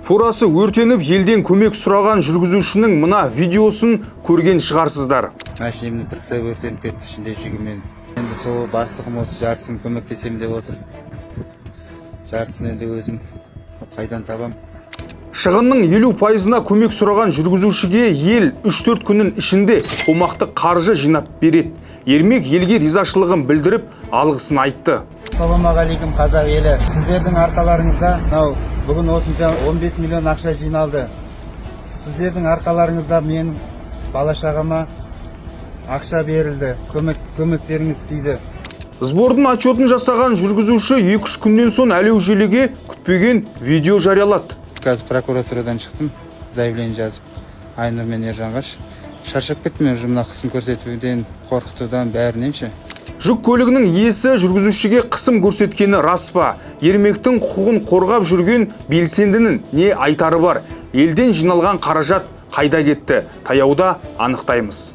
Фурасы өртеніп, елден көмек сұраған жүргізушінің мына видеосын көрген шығарсыздар. Машинамды тырса өртеніп кетті, ішінде жүгімен. Енді сол бастығым осы жартысын көмектесем деп отыр. Жартысын енді өзім қайдан табам. Шығынның 50%-на көмек сұраған жүргізушіге ел 3-4 күннің ішінде қомақты қаржы жинап береді. Ермек елге ризашылығын білдіріп, алғысын айтты. Ассалаумағалейкум қазақ елі. Сіздердің арқаларыңызда бүгін осынша 15 миллион ақша жиналды. Сіздердің арқаларыңызда мен бала-шағама ақша берілді. Көмектеріңіз тиді. Сбордың отчетін жасаған жүргізуші 2-3 күннен соң әлеу желіге күтпеген видео жариялады. Қазір прокуратурадан шықтым, заявление жазып. Айнұр мен Ержанға шаршап кеттім, жұмына қысым көрсетуден, қорқытудан, бәрінен ше. Жүк көлігінің иесі жүргізушіге қысым көрсеткені рас па? Ермектің құқығын қорғап жүрген белсендінің не айтары бар? Елден жиналған қаражат қайда кетті? Таяуда анықтаймыз.